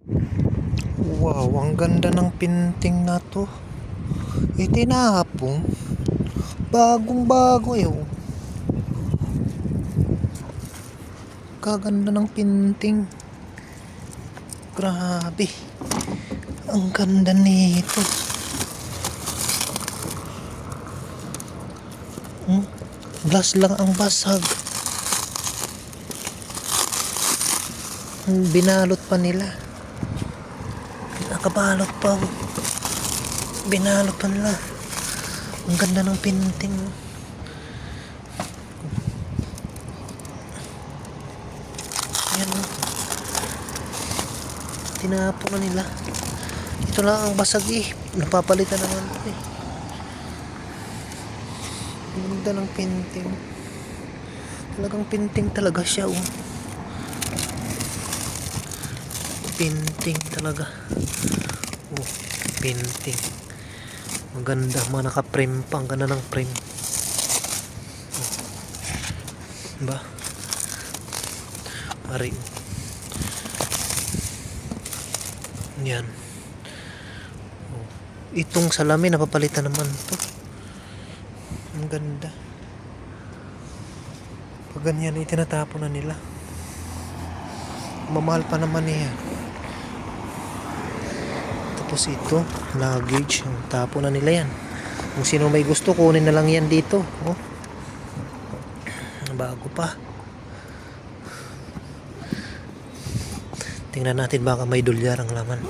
Wow, ang ganda ng pinting na to. Itinapong. Bagong bago eh. Oh. Kaganda ng pinting. Grabe. Ang ganda nito. Glass lang ang basag. Binalot pa nila. Nakabalot pa. Binalot pa nila. Ang ganda ng pinting. Yan o. Tinapon na nila. Ito lang ang basag eh. Napapalitan naman ito eh. Ang ganda ng pinting. Talagang pinting talaga siya oh. Pinting talaga. Oh, pinting. Maganda, mga naka-frame pa. Ang ganda ng frame. Oh. Diba? Ari. Yan. Oh. Itong salamin, napapalitan naman to. Ang ganda. Pag ganyan, itinatapon na nila. Mamahal pa naman niya. Tapos ito, luggage. Tapo na nila yan. Kung sino may gusto, kunin na lang yan dito. Oh. Bago pa. Tingnan natin baka may dolyar ang laman.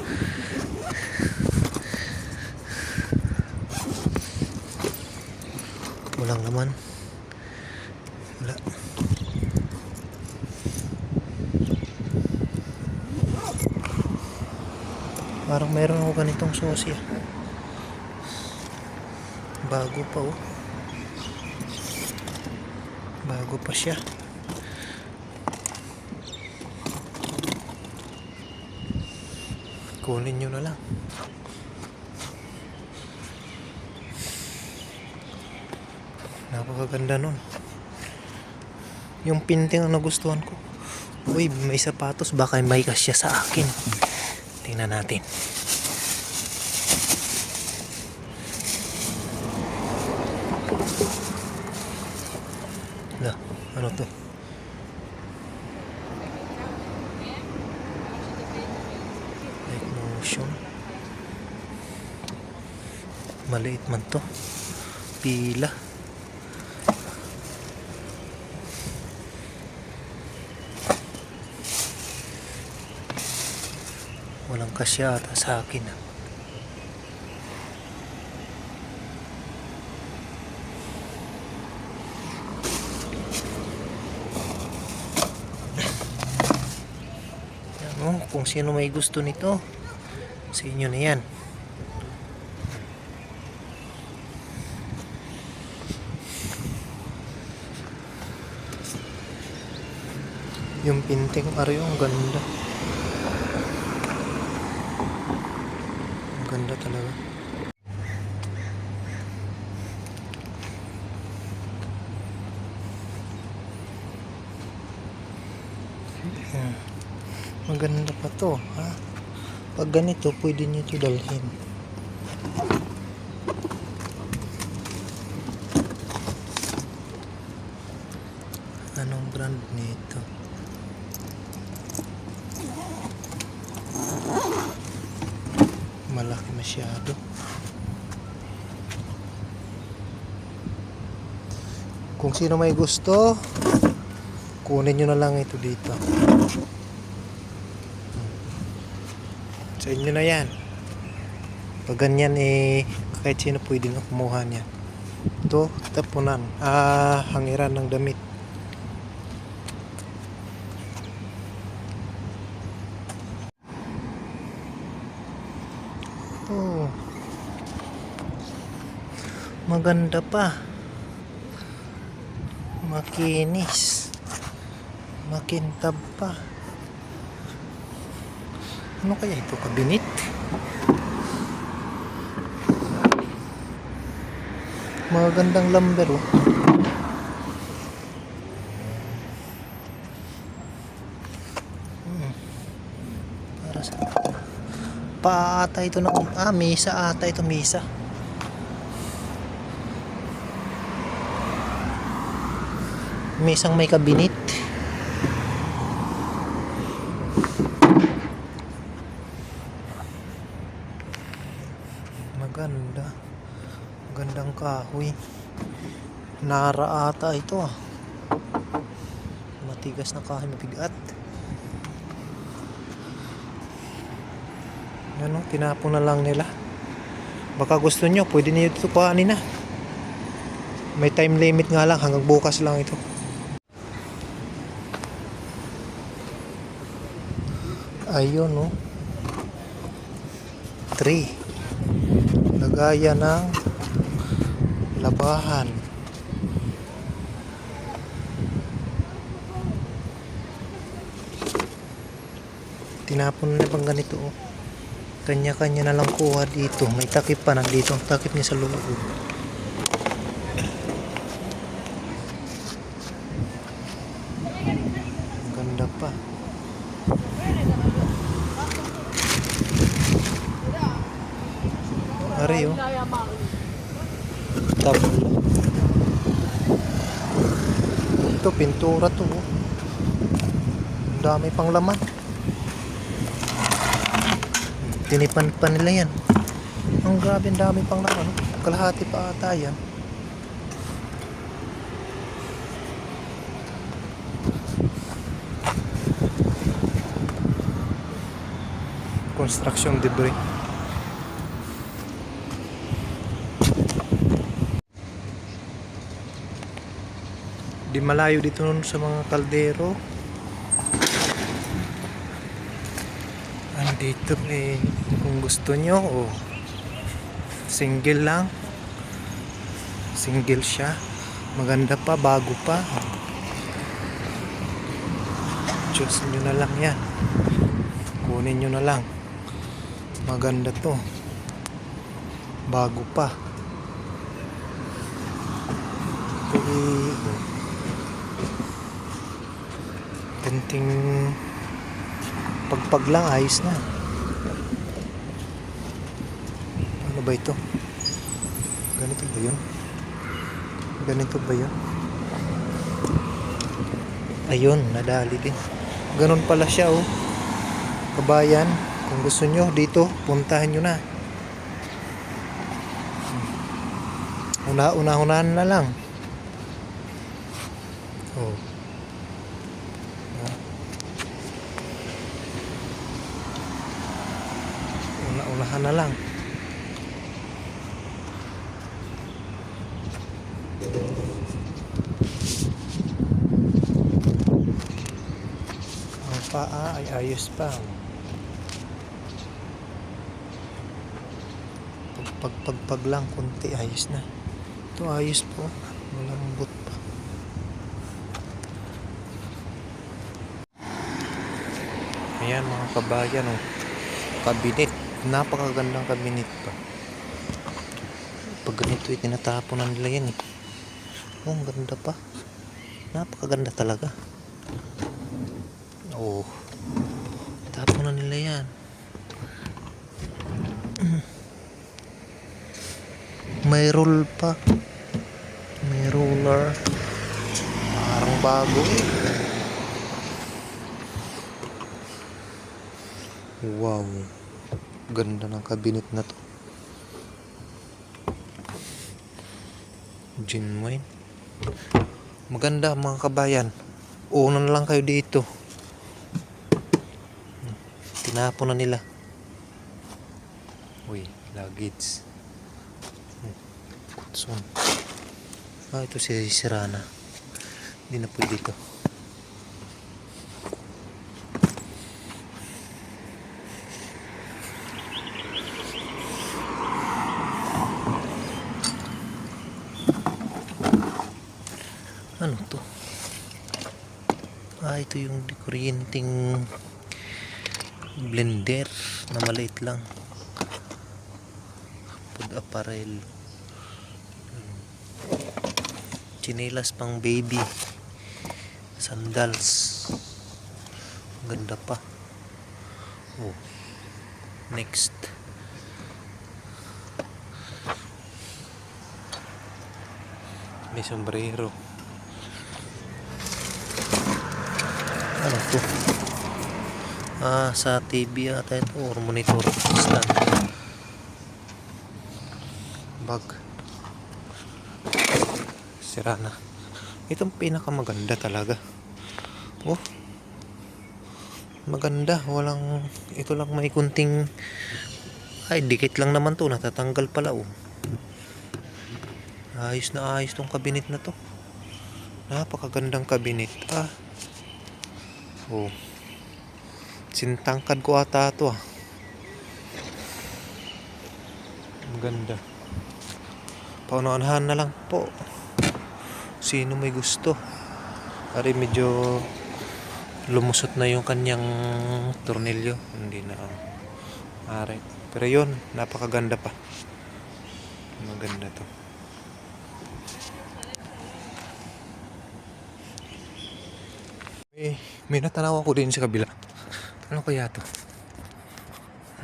Walang laman. Wala. Parang meron ako ganitong sosya. Bago pa oh. Bago pa siya. Kunin nyo na lang. Napakaganda nun. Yung pinting ang nagustuhan ko. Uy, may sapatos. Baka may kasya sa akin. Tingnan natin. Ano to? Like motion. Maliit man to. Pila. Walang kasya ata sa akin. Ano, kung sino may gusto nito, sa inyo na yan. Yung pinting ari, ang ganda. Ang ganda talaga. Maganda pa to, ha? Pag ganito, pwede nyo ito dalhin. Anong brand nito? Malaki masyado. Kung sino may gusto, kunin nyo na lang ito dito. Sa inyo na yan. Pag ganyan kahit sino pwede na kumuha niyan. Ito, tapunan. Hangiran ng damit. Oh. Maganda pa. Makinis. Makintab pa. Ano kaya ito? Kabinet? Magandang lumber oh. Para sa Sopa ata ito na. Misa ata ito, misa. Misang may kabinet. Maganda. Magandang kahoy. Nara ata ito ah. Matigas na kahoy, mabigat. Ano, tinapon na lang nila. Baka gusto nyo, pwede niyo ito kuhanin na. May time limit nga lang, hanggang bukas lang ito. Ayun no. 3. Lagayan ng labahan. Tinapon na pang ganito oh. Kanya-kanya na lang kuha dito. May takip pa nandito. Ang takip niya sa loob. Ang ganda pa. Ari oh. Tabla. Ito pintura to oh. Ang dami pang laman. Tinipan pa nila yan. Ang grabe, ang dami pang laman. Kalahati pa ata yan. Construction debris. Di malayo dito nun sa mga kaldero. Andito eh, kung gusto nyo oh, single lang, single siya, maganda pa, bago pa. Choose nyo na lang yan, kunin nyo na lang. Maganda to, bago pa. Kunting pagpag lang, ayos na. Ano ba ito? Ganito ba yun? Ganito ba yun? Ayun, nadali din. Ganon pala siya oh. Kabayan, kung gusto nyo dito, puntahan nyo na. Una-unahan na lang. Oh. Una-unahan na lang. Ang paa ay ayos pa. Pagpag lang konti, ayos na. Ito ayos po, malambot pa. Ayan mga kabayan oh. Kabinet, napakagandang kabinet pa. Pag ganito ay tinatapon na nila yan eh. Oh, ang ganda pa. Napakaganda talaga. Oh, tapon na nila yan. May roll pa. May roller. Parang bago eh. Wow. Ganda ng kabinet na to. Genuine. Maganda mga kabayan. Una na lang kayo dito. Tinapon na nila. Uy, luggage. Kutson. Ito sira na. Hindi na pwede ito. Ano to? Ito yung kuryenteng blender na maliit lang. Food apparel. Chinelas pang baby. Sandals. Ganda pa. Oh. Next. May sombrero. Ano to? Sa TV ata ito or monitor stand. Bag. Sira na. Itong pinakamaganda talaga. Oh. Maganda. Walang, ito lang may kunting, ay dikit lang naman to. Natatanggal pala oh. Ayos na ayos tong kabinet na to. Napakagandang kabinet. Oh. Sintangkad ko ata ito Maganda. Paunahan na lang po. Sino may gusto. Ari medyo lumusot na yung kanyang tornilyo. Hindi na. Ari. Pero yun, napakaganda pa. Maganda to. May natanaw ako din sa kabila. Ano kaya to?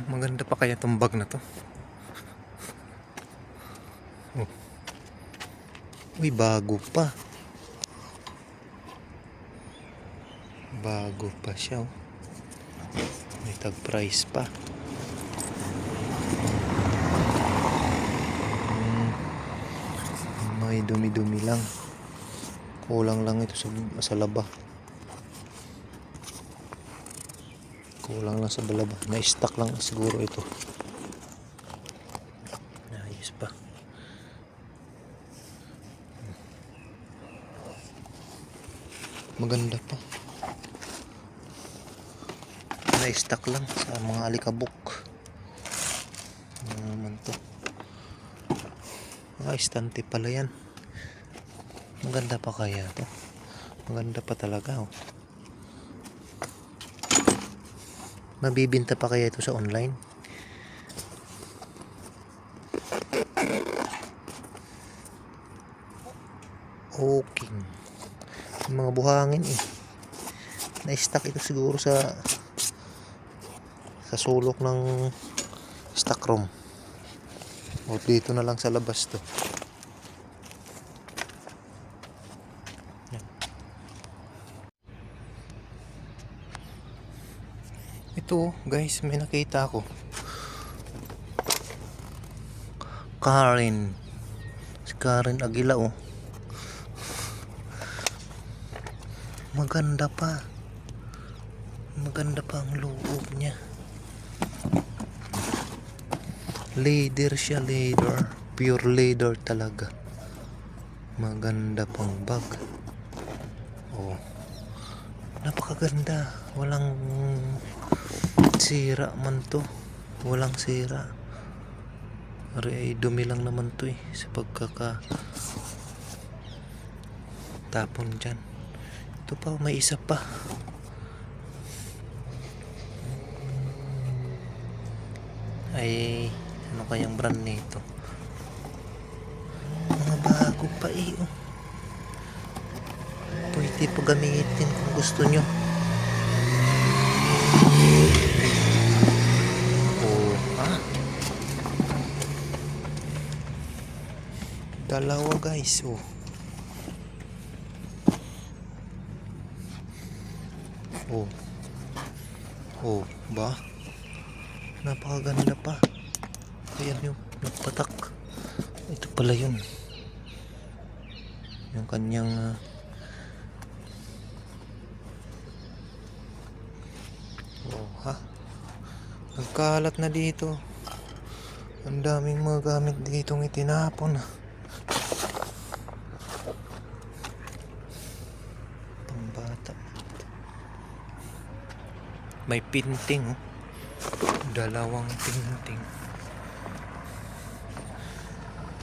Maganda pa kaya tong bag na to? Oh. Uy, bago pa. Bago pa siya. May tag price pa. May dumi-dumi lang. Kulang lang ito sa laba. Kulang lang sa balaba. Na-stock lang siguro ito. Ayos pa. Maganda pa. Na-stock lang sa mga alikabok. Ano naman to? Istante pala yan. Maganda pa kaya to? Maganda pa talaga oh. Mabibinta pa kaya ito sa online? Okay. Yung mga buhangin na-stock ito siguro sa sulok ng stock room. O dito na lang sa labas to. Ito guys, may nakita ako. Karen. Si Karen Aguila oh. Maganda pa. Maganda pa ang loob niya. Leather siya, leather. Pure leather talaga. Maganda pang bag. Oh. Napakaganda. Walang sira man to. Walang sira. Ay dumi lang naman to sa tapon dyan. Ito pa, may isa pa. Ay ano kayang brand nito? Mga bago pa oh. Pwede pa gamitin kung gusto nyo. Dalawa guys oh. Oh ba? Napakaganda pa. Ayan yung nagpatak. Ito pala yun. Yung kanyang nagkalat na dito. Ang daming mga gamit ditong itinapon Pambata. May pinting dalawang pinting.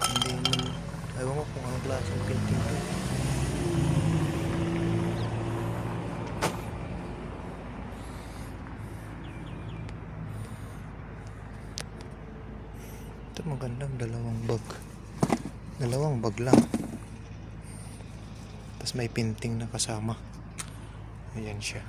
Hindi man ayaw mo kung anong klaseng pinting to. Ito magandang dalawang bag lang, tapos may pinting na kasama. Ayan siya.